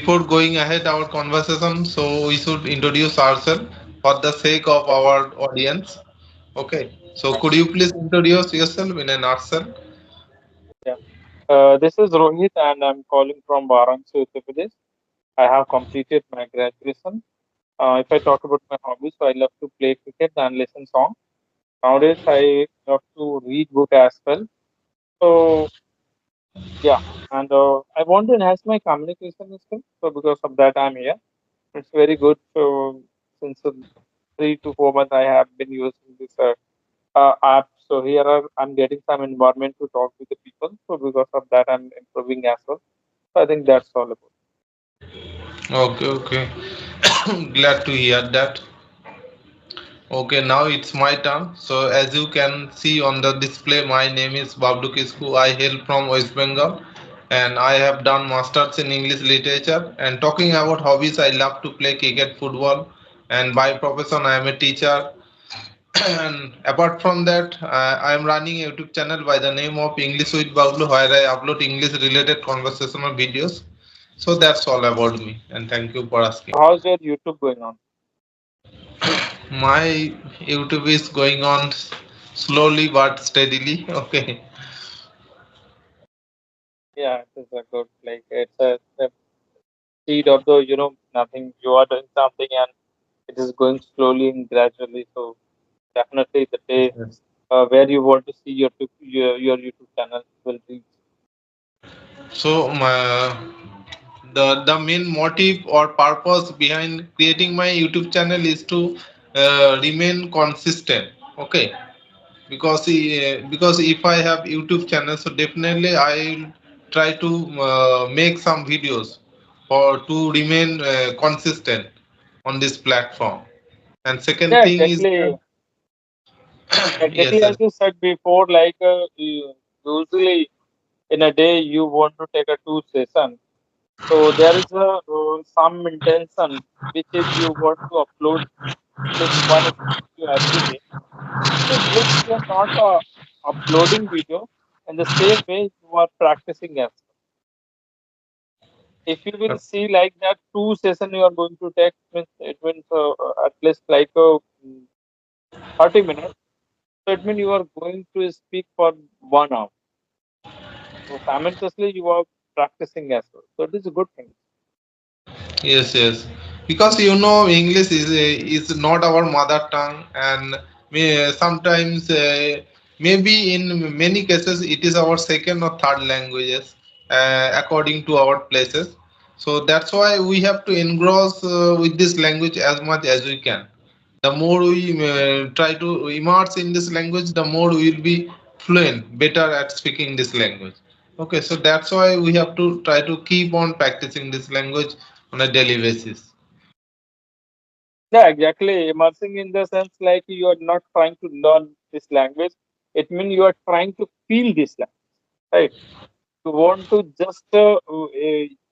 before going ahead our conversation, so we should introduce ourselves for the sake of our audience. Okay. So could you please introduce yourself in a nutshell? Yeah. This is Rohit, and I'm calling from Varanasi, Uttar Pradesh. I have completed my graduation. If I talk about my hobbies, so I love to play cricket and listen song. Nowadays, I love to read book as well. So yeah, and I want to enhance my communication skills. So because of that, I'm here. It's very good. So since 3 to 4 months, I have been using this app. So here I'm getting some environment to talk with the people. So because of that, I'm improving as well. So I think that's all about. Okay, okay. Glad to hear that. Okay, now it's my turn. So as you can see on the display, my name is Bablu Kisku. I hail from West Bengal and I have done masters in English literature. And talking about hobbies, I love to play cricket, football, and by profession I am a teacher. And apart from that, I am running a YouTube channel by the name of English with Bablu, where I upload English related conversational videos. So that's all about me, and thank you for asking. How's your YouTube going on? My YouTube is going on slowly but steadily. Okay. Yeah, it is a good like it's a seed of the nothing. You are doing something and it is going slowly and gradually. So definitely the day Yes. where you want to see your YouTube channel will reach. So the main motive or purpose behind creating my YouTube channel is to remain consistent. Okay. Because if I have YouTube channel, so definitely I'll try to make some videos for to remain consistent on this platform. And second Yeah, thing is exactly. yes, Exactly as yes. you said before, like usually in a day you want to take a two session. So there is a some intention which is you want to upload at least one video every day. So just you are not uploading video in the same way you are practicing as well. If you will see like that two session you are going to take means it means at least like 30 minutes. So it means you are going to speak for 1 hour. So simultaneously you are practicing as well. So it is a good thing. Yes, yes. Because you know English is not our mother tongue, and sometimes maybe in many cases it is our second or third languages according to our places. So that's why we have to engross with this language as much as we can. The more we try to immerse in this language, the more we will be fluent, better at speaking this language. Okay, so that's why we have to try to keep on practicing this language on a daily basis. Yeah, exactly. Immersing in the sense like you are not trying to learn this language. It means you are trying to feel this language, right? You want to just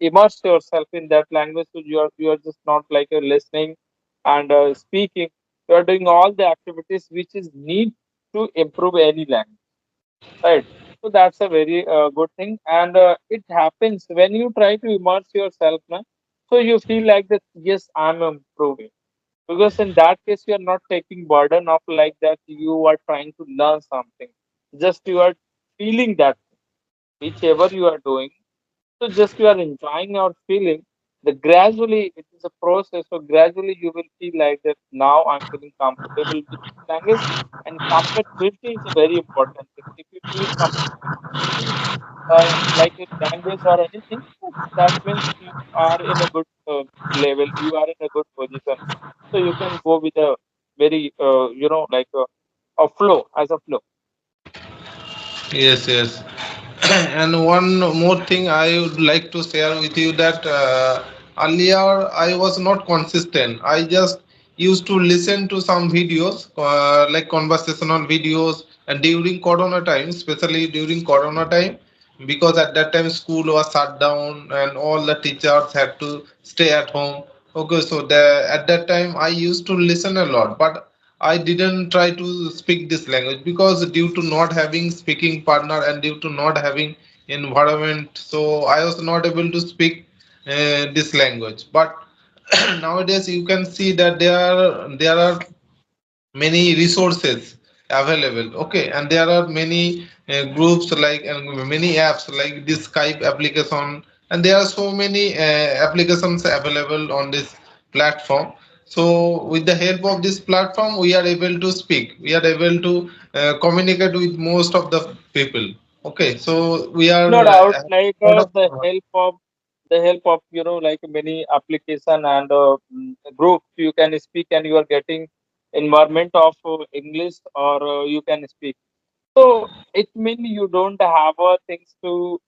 immerse yourself in that language. So you are just not like you're listening and speaking. You are doing all the activities which is need to improve any language, right? So that's a very good thing, and it happens when you try to immerse yourself, na, so you feel like that yes, I'm improving because in that case you are not taking burden of like that you are trying to learn something, just you are feeling that whichever you are doing, so just you are enjoying or feeling the gradually it is a process. So gradually you will feel like that now I'm feeling comfortable with this language, and compatibility is a very important thing. If you feel comfortable with any like a language or anything, that means you are in a good level. You are in a good position. So you can go with a very like a flow as a flow. Yes, yes. And one more thing I would like to share with you that earlier I was not consistent. I just used to listen to some videos, like conversational videos, and during Corona time, especially during Corona time, because at that time school was shut down and all the teachers had to stay at home. Okay, so at that time I used to listen a lot, but I didn't try to speak this language because due to not having speaking partner and due to not having environment, so I was not able to speak this language. But nowadays you can see that there are many resources available, okay, and there are many groups like and many apps like this Skype application, and there are so many applications available on this platform. So with the help of this platform we are able to speak, we are able to communicate with most of the people. Okay, so we are No doubt, like lot of the help of like many application and groups, you can speak and you are getting environment of English, or you can speak. So it means you don't have things to,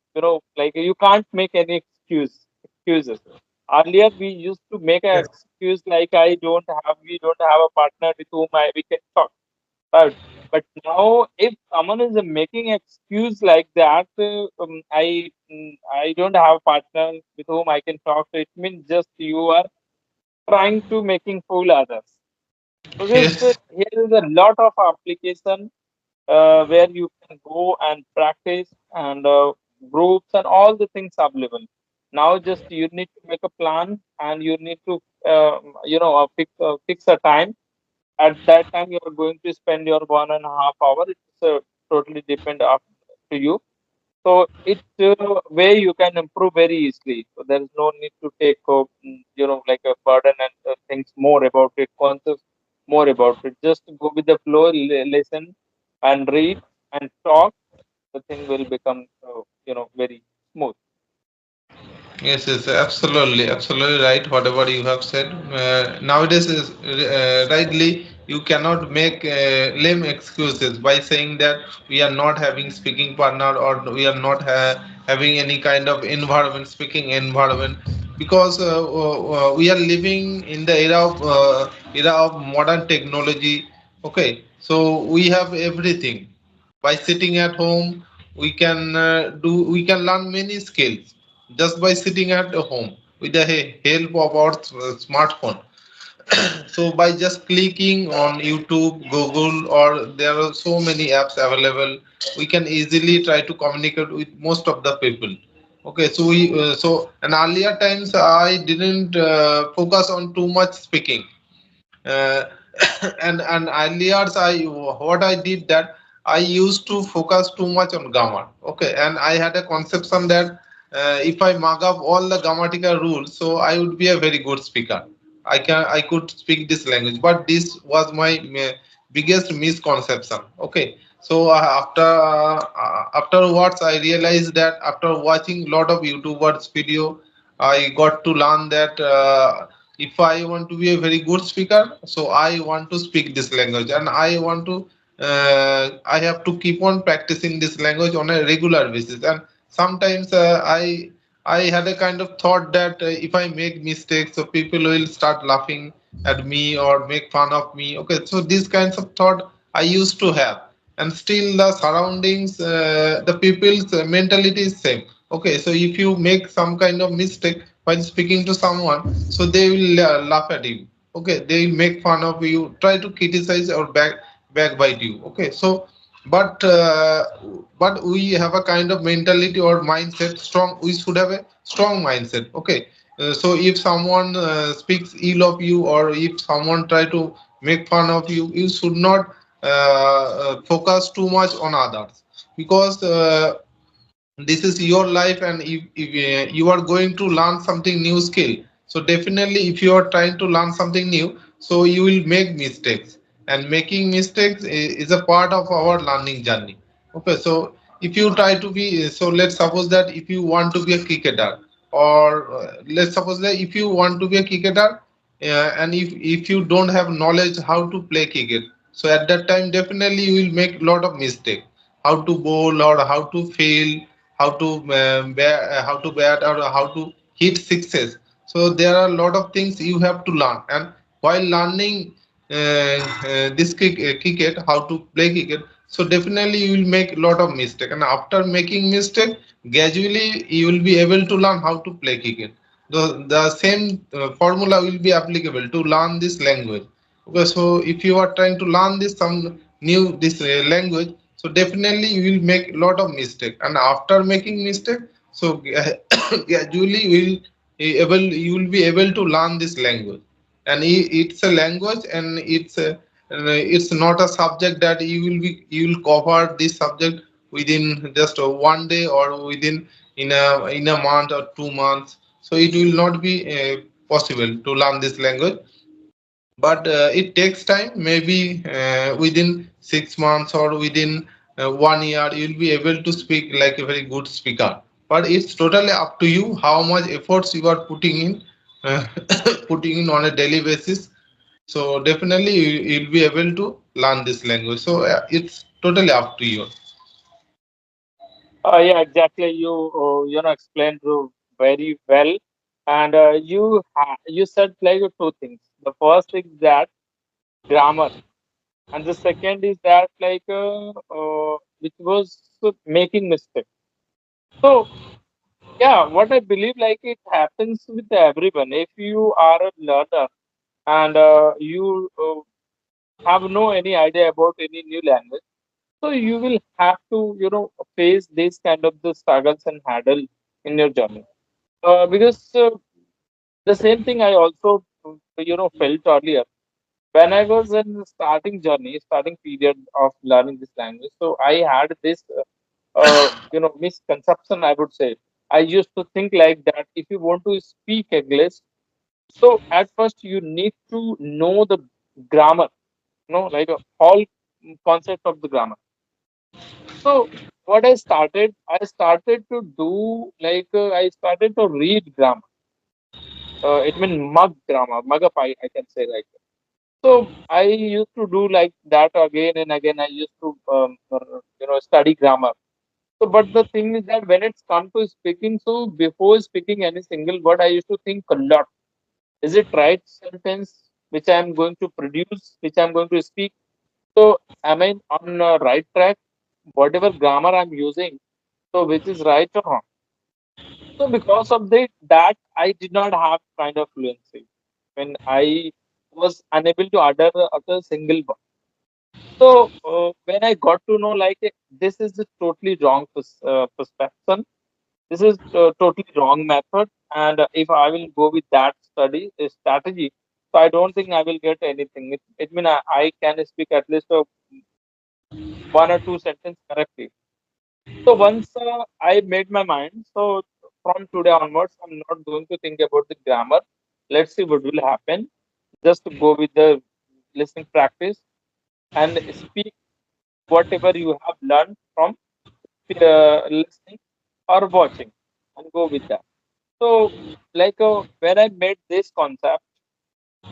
like you can't make any excuses. Earlier we used to make an yes, excuse like we don't have a partner with whom we can talk. Right. But now, if someone is making excuse like that, I don't have a partner with whom I can talk to. It means just you are trying to making fool others. Because yes, here is a lot of application where you can go and practice, and groups and all the things available. Now, just you need to make a plan, and you need to fix a time. At that time you are going to spend your 1.5 hour. It's totally depend up to you. So it way you can improve very easily, so there is no need to take like a burden and things more about it, conscious more about it. Just go with the flow, listen and read and talk. The thing will become very smooth. yes, yes, absolutely, absolutely right. Whatever you have said, nowadays is rightly you cannot make lame excuses by saying that we are not having speaking partner or we are not having any kind of environment, speaking environment, because we are living in the era of modern technology. Okay, so we have everything. By sitting at home, we can learn many skills just by sitting at home with the help of our smartphone. So by just clicking on YouTube, Google, or there are so many apps available, we can easily try to communicate with most of the people. Okay, so in earlier times I didn't focus on too much speaking. uh, and earlier I what I did that I used to focus too much on grammar. Okay, and I had a conception that if I mug up all the grammatical rules, so I would be a very good speaker. I could speak this language, but this was my biggest misconception. Okay, so afterwards I realized that after watching lot of YouTubers video, I got to learn that if I want to be a very good speaker, so I want to speak this language, and I have to keep on practicing this language on a regular basis. And sometimes I had a kind of thought that if I make mistakes, so people will start laughing at me or make fun of me. Okay, so these kinds of thought I used to have, and still the surroundings, the people's mentality is same. Okay, so if you make some kind of mistake while speaking to someone, so they will laugh at you. Okay, they will make fun of you, try to criticize or backbite you. Okay, so but but we have a kind of mentality or mindset strong. We should have a strong mindset. Okay, so if someone speaks ill of you, or if someone try to make fun of you, you should not focus too much on others, because this is your life, and if you are going to learn something new skill, so definitely if you are trying to learn something new, so you will make mistakes, and making mistakes is a part of our learning journey. Okay, so if you try to be, so let's suppose that if you want to be a cricketer, or let's suppose that if you want to be a cricketer, and if you don't have knowledge how to play cricket, so at that time definitely you will make a lot of mistake, how to bowl or how to fail, how to bat or how to hit sixes. So there are a lot of things you have to learn, and while learning this cricket, how to play cricket, so definitely you will make a lot of mistake, and after making mistake, gradually you will be able to learn how to play cricket. The same formula will be applicable to learn this language. Okay, so if you are trying to learn this language, so definitely you will make a lot of mistake, and after making mistake, so gradually you will you will be able to learn this language. And it's a language, and it's not a subject that you will cover this subject within just 1 day, or within in a month or 2 months. So it will not be possible to learn this language. But it takes time. Maybe within 6 months or within 1 year you'll be able to speak like a very good speaker. But it's totally up to you how much efforts you are putting in, uh, putting in on a daily basis. So definitely you'll be able to learn this language. So it's totally up to you. Yeah, exactly. You explained very well, and you said like two things. The first is that grammar, and the second is that which was making mistake. So yeah, what I believe like it happens with everyone. If you are a learner and you have no any idea about any new language, so you will have to face this kind of the struggles and hurdle in your journey. Because the same thing I also felt earlier when I was in starting journey, starting period of learning this language. So I had this misconception, I would say. I used to think like that if you want to speak English, so at first you need to know the grammar, like a whole concept of the grammar. So what I started to do I started to read grammar. It means mug up, I can say like that. So I used to do like that again and again. I used to study grammar. So, but the thing is that when it's come to speaking, so before speaking any single word, I used to think a lot. Is it right sentence which I am going to produce, which I am going to speak? So, am I on right track? Whatever grammar I'm using, so which is right or wrong? So, because of that, I did not have kind of fluency when I was unable to utter single word. So, when I got to know this is a totally wrong perspective. This is totally wrong method, and if I will go with that strategy, so I don't think I will get anything. It mean I can speak at least one or two sentences correctly. So once I made my mind, so from today onwards, I'm not going to think about the grammar. Let's see what will happen. Just go with the listening practice and speak whatever you have learned from listening or watching, and go with that. So, when I made this concept,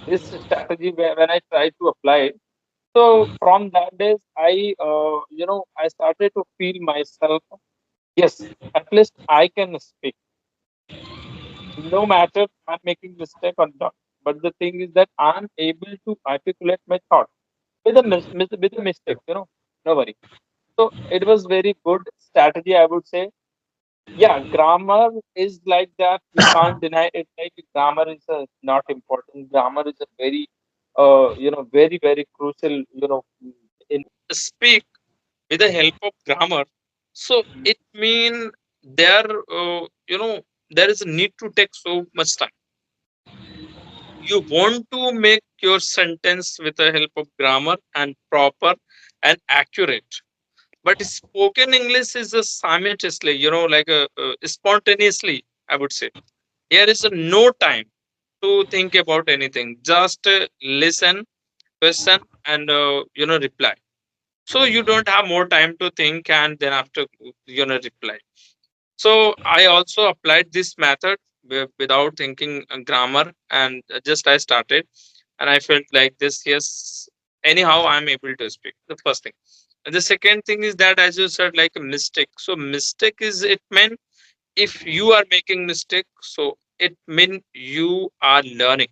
this strategy, when I tried to apply it, so from that days, I started to feel myself. Yes, at least I can speak, no matter I'm making mistake or not. But the thing is that I'm able to articulate my thought with with a mistake. No worry. So it was very good strategy, I would say. Yeah, grammar is like that. We can't deny it. Like grammar is not important. Grammar is a very, very very crucial. In speak with the help of grammar. So it mean there, there is a need to take so much time. You want to make your sentence with the help of grammar and proper and accurate. But spoken English is a simultaneously, spontaneously, I would say. Here is no time to think about anything. Just listen, question, and reply. So you don't have more time to think, and then after reply. So I also applied this method without thinking grammar, and just I started, and I felt like this. Yes, anyhow, I'm able to speak. The first thing. And the second thing is that, as you said, like a mistake. So mistake is, it meant if you are making mistake, so it mean you are learning,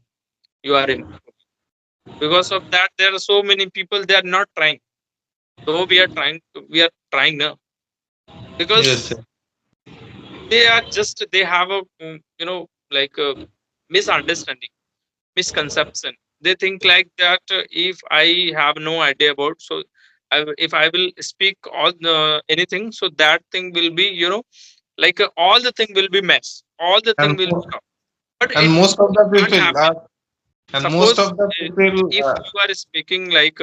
you are improving. Because of that, there are so many people, they are not trying. Though we are trying now, Yes, because they are just, they have a like a misunderstanding, misconception. They think like that, if I have no idea about, so if I will speak all anything, so that thing will be all the thing will be mess, all the thing and will stop. but And it most of the can't people happen. and most Suppose of the people if you are speaking like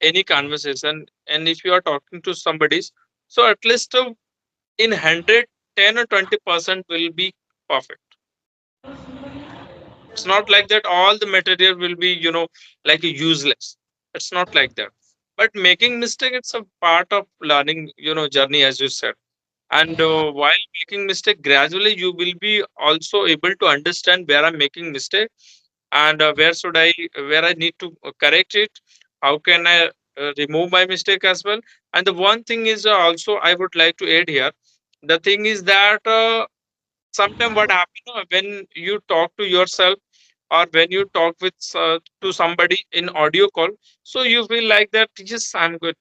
any conversation, and if you are talking to somebody, so at least in 100, 10 or 20% will be perfect. It's not like that all the material will be, like useless. It's not like that. But making mistake, it's a part of learning, journey, as you said. And while making mistake, gradually you will be also able to understand where I'm making mistake, and where I need to correct it. How can I remove my mistake as well? And the one thing is also I would like to add here. The thing is that sometimes what happens when you talk to yourself, or when you talk with to somebody in audio call, so you feel like that, yes, I'm good,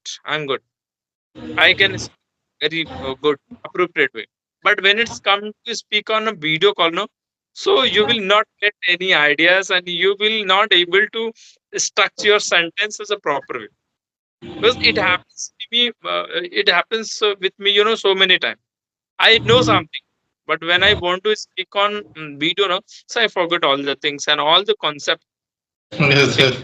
I can speak very good, appropriate way. But when it's come to speak on a video call, no, so you will not get any ideas, and you will not able to structure your sentences a proper way, because it happens to me, it happens with me, so many times. I know something, but when I want to speak on video, no, so I forget all the things and all the concept. yes, Bec- yes.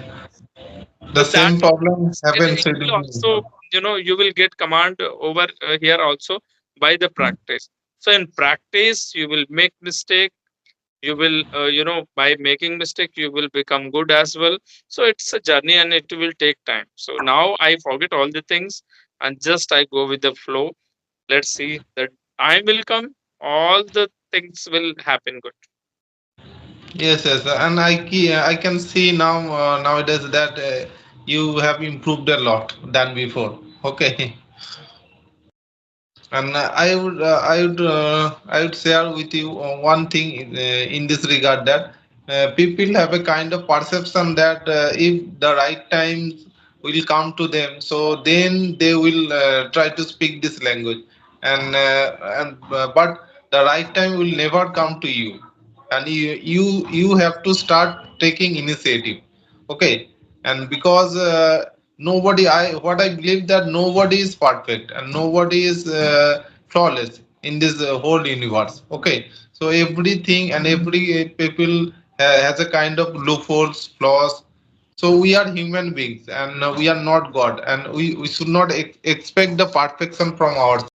The So that same problem it happens with will me. also, you will get command over here also by the practice. So in practice, you will make mistake. You will, by making mistake, you will become good as well. So it's a journey, and it will take time. So now I forget all the things, and just I go with the flow. Let's see that time will come. All the things will happen good. Yes, yes, and I can see now nowadays that you have improved a lot than before. Okay. And I would share with you one thing in this regard, that people have a kind of perception that if the right time will come to them, so then they will try to speak this language, and but the right time will never come to you, and you have to start taking initiative. Okay, and because nobody, I what I believe, that nobody is perfect and nobody is flawless in this whole universe. Okay, so everything and every people has a kind of loopholes, flaws. So we are human beings, and we are not god, and we should not expect the perfection from ourselves.